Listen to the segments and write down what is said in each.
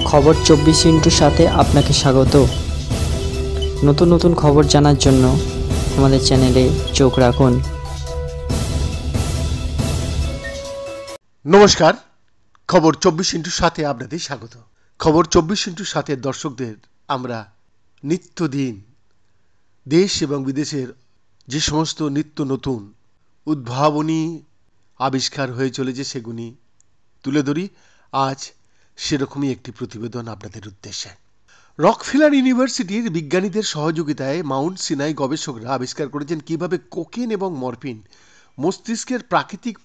খবর 24 সাথে আপনাকে স্বাগত। নতুন নতুন খবর জানার জন্য আমাদের চ্যানেলে চোখ রাখুন। নমস্কার, খবর 24 আপনাদের স্বাগত। খবর 24 দর্শকদের আমরা নিত্যদিন দেশ এবং বিদেশের যে সমস্ত নিত্য নতুন উদ্ভাবনী আবিষ্কার হয়ে চলেছে সেগুলি তুলে ধরি। আজ সেরকমই একটি প্রতিবেদন আপনাদের উদ্দেশ্যে। রকফেলার ইউনিভার্সিটির বিজ্ঞানীদের সহযোগিতায় মাউন্ট সিনাই গবেষকরা আবিষ্কার করেছেন কিভাবে কোকেন এবং মরফিন মস্তিষ্কের প্রাকৃতিক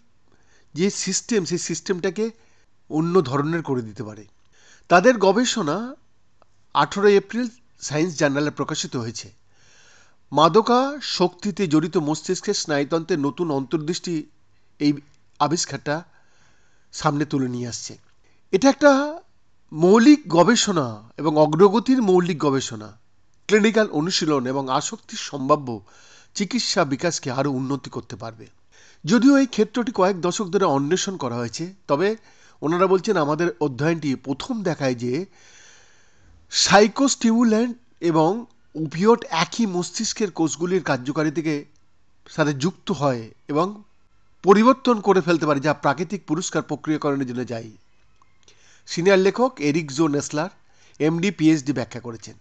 যে সিস্টেম, সেই সিস্টেমটাকে অন্য ধরনের করে দিতে পারে। তাদের গবেষণা 18 এপ্রিল সায়েন্স জার্নালে প্রকাশিত হয়েছে। মাদকাসক্তিতে জড়িত মস্তিষ্কের স্নায়ুতন্ত্রের নতুন অন্তর্দৃষ্টি এই আবিষ্কারটা সামনে তুলে নিয়ে আসছে। এটা একটা মৌলিক গবেষণা এবং অগ্রগতির মৌলিক গবেষণা, ক্লিনিক্যাল অনুশীলন এবং আসক্তির সম্ভাব্য চিকিৎসা বিকাশকে আরও উন্নতি করতে পারবে। যদিও এই ক্ষেত্রটি কয়েক দশক ধরে অন্বেষণ করা হয়েছে, তবে ওনারা বলছেন আমাদের অধ্যয়নটি প্রথম দেখায় যে সাইকোস্টিমুল্যান্ট এবং ওপিওয়েড একই মস্তিষ্কের কোষগুলির কার্যকারিতাকে সাথে যুক্ত হয় এবং পরিবর্তন করে ফেলতে পারে, যা প্রাকৃতিক পুরস্কার প্রক্রিয়াকরণের জন্য দায়ী। সিনিয়র লেখক Eric J Nestler MD PhD ব্যাখ্যা করেছেন।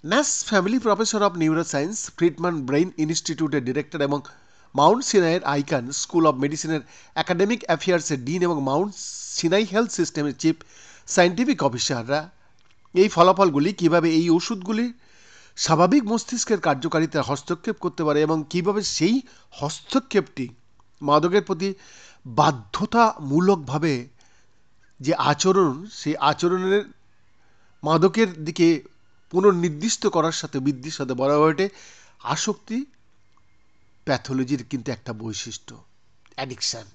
Nash family professor of neuroscience, Friedman brain ইনস্টিটিউটের ডিরেক্টর এবং মাউন্ট সিনাইয়ের আইকান স্কুল অফ মেডিসিনের একাডেমিক অ্যাফেয়ার্সের ডিন এবং মাউন্ট সিনাই হেলথ সিস্টেমের চিফ সায়েন্টিফিক অফিসাররা এই ফলাফলগুলি কিভাবে এই ওষুধগুলি স্বাভাবিক মস্তিষ্কের কার্যকারিতা হস্তক্ষেপ করতে পারে এবং কিভাবে সেই হস্তক্ষেপটি মাদকের প্রতি বাধ্যতামূলকভাবে যে আচরণ, সেই আচরণের মাদকের দিকে পুনর্নির্দিষ্ট করার সাথে বৃদ্ধির সাথে বলা ওঠে আসক্তি প্যাথোলজির কিন্তু একটা বৈশিষ্ট্য, অ্যাডিকশান।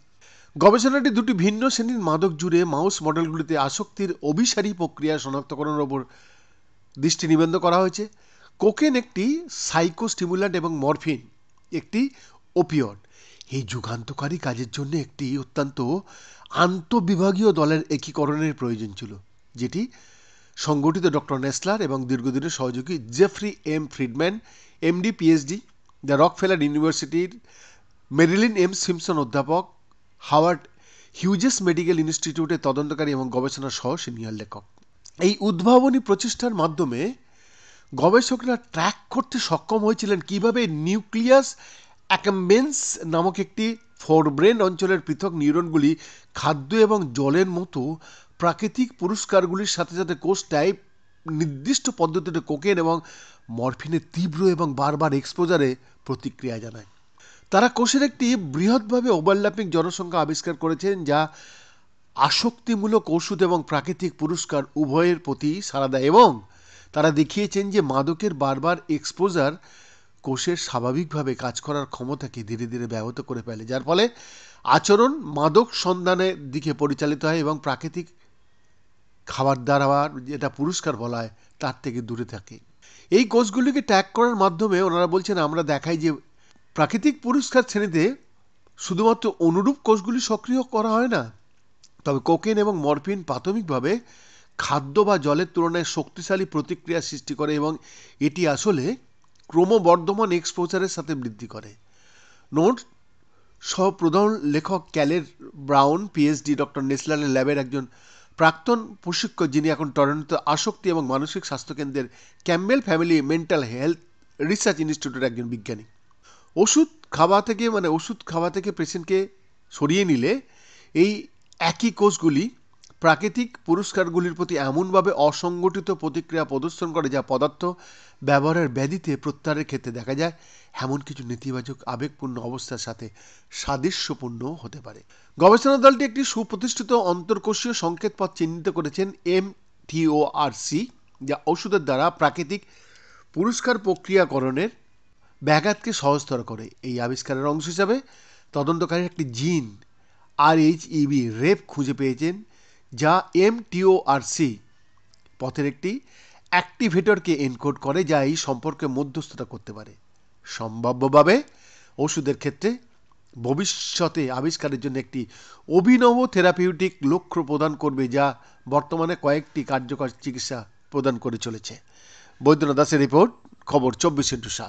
গবেষণাটি দুটি ভিন্ন শ্রেণীর মাদক জুড়ে মাউস মডেলগুলিতে আসক্তির অভিসারী প্রক্রিয়া শনাক্তকরণের ওপর দৃষ্টি নিবদ্ধ করা হয়েছে। কোকেন একটি সাইকোস্টিমুল্যান্ট এবং মরফিন একটি ওপিওয়েড। এই যুগান্তকারী কাজের জন্য একটি অত্যন্ত আন্তঃবিভাগীয় দলের একীকরণের প্রয়োজন ছিল, যেটি সংগঠিত ডক্টর নেসলার এবং দীর্ঘদিনের সহযোগী Jeffrey M Friedman MD PhD, the Rockefeller ইউনিভার্সিটির মেরিলিন এম সিম্পসন অধ্যাপক, হাওয়ার্ড হিউজেস মেডিকেল ইনস্টিটিউটের তদন্তকারী এবং গবেষণা সহ সিনিয়র লেখক। এই উদ্ভাবনী প্রচেষ্টার মাধ্যমে গবেষকরা ট্র্যাক করতে সক্ষম হয়েছিলেন কিভাবে নিউক্লিয়াস অ্যাকাম্বেন্স নামক একটি ফোরব্রেন অঞ্চলের পৃথক নিউরনগুলি খাদ্য এবং জলের মতো প্রাকৃতিক পুরস্কারগুলির সাথে সাথে কোষটায় নির্দিষ্ট পদ্ধতিতে কোকেন এবং মরফিনের তীব্র এবং বারবার এক্সপোজারে প্রতিক্রিয়া জানায়। তারা কোষের একটি বৃহৎভাবে ওভারল্যাপিং জনসংখ্যা আবিষ্কার করেছেন, যা আসক্তিমূলক ওষুধ এবং প্রাকৃতিক পুরস্কার উভয়ের প্রতি সাড়া দেয়, এবং তারা দেখিয়েছেন যে মাদকের বারবার এক্সপোজার কোষের স্বাভাবিকভাবে কাজ করার ক্ষমতাকে ধীরে ধীরে ব্যাহত করে ফেলে, যার ফলে আচরণ মাদক সন্ধানের দিকে পরিচালিত হয় এবং প্রাকৃতিক খাবার দাবার, যেটা পুরস্কার বলা হয়, তার থেকে দূরে থাকে। এই কোষগুলিকে ট্যাগ করার মাধ্যমে ওনারা বলছেন আমরা দেখাই যে প্রাকৃতিক পুরস্কার শ্রেণীতে শুধুমাত্র অনুরূপ কোষগুলি সক্রিয় করা হয় না, তবে কোকেন এবং মরফিন প্রাথমিকভাবে খাদ্য বা জলের তুলনায় শক্তিশালী প্রতিক্রিয়া সৃষ্টি করে এবং এটি আসলে ক্রমবর্ধমান এক্সপোজারের সাথে বৃদ্ধি করে। নোট সহ প্রধান লেখক ক্যালের ব্রাউন পিএইচডি ডক্টর নেসলারের ল্যাবের একজন প্রাক্তন প্রশিক্ষক, যিনি এখন টরন্টো আসক্তি এবং মানসিক স্বাস্থ্য কেন্দ্রের Campbell family mental health research ইনস্টিটিউটের একজন বিজ্ঞানী। ওষুধ খাওয়া থেকে পেশেন্টকে সরিয়ে নিলে এই একই কোষগুলি প্রাকৃতিক পুরস্কারগুলির প্রতি এমনভাবে অসংগঠিত প্রতিক্রিয়া প্রদর্শন করে যা পদার্থ ব্যবহারের ব্যাধিতে প্রত্যাহারের ক্ষেত্রে দেখা যায় এমন কিছু নেতিবাচক আবেগপূর্ণ অবস্থার সাথে সাদৃশ্যপূর্ণ হতে পারে। গবেষণা দলটি একটি সুপ্রতিষ্ঠিত অন্তর্কোষীয় সংকেতপথ চিহ্নিত করেছেন MTORC, যা ওষুধের দ্বারা প্রাকৃতিক পুরস্কার প্রক্রিয়াকরণের ব্যাঘাতকে সহজতর করে। এই আবিষ্কারের অংশ হিসাবে তদন্তকারী একটি জিন RHEB রেপ খুঁজে পেয়েছেন, যা MTORC পথের একটি অ্যাক্টিভেটরকে এনকোড করে, যা এই সম্পর্কে মধ্যস্থতা করতে পারে। সম্ভাব্যভাবে ওষুধের ক্ষেত্রে ভবিষ্যতে আবিষ্কারের জন্য একটি অভিনব থেরাপিউটিক লক্ষ্য প্রদান করবে, যা বর্তমানে কয়েকটি কার্যকর চিকিৎসা প্রদান করে চলেছে। বৈদ্যনাথ দাসের রিপোর্ট, খবর 24x7।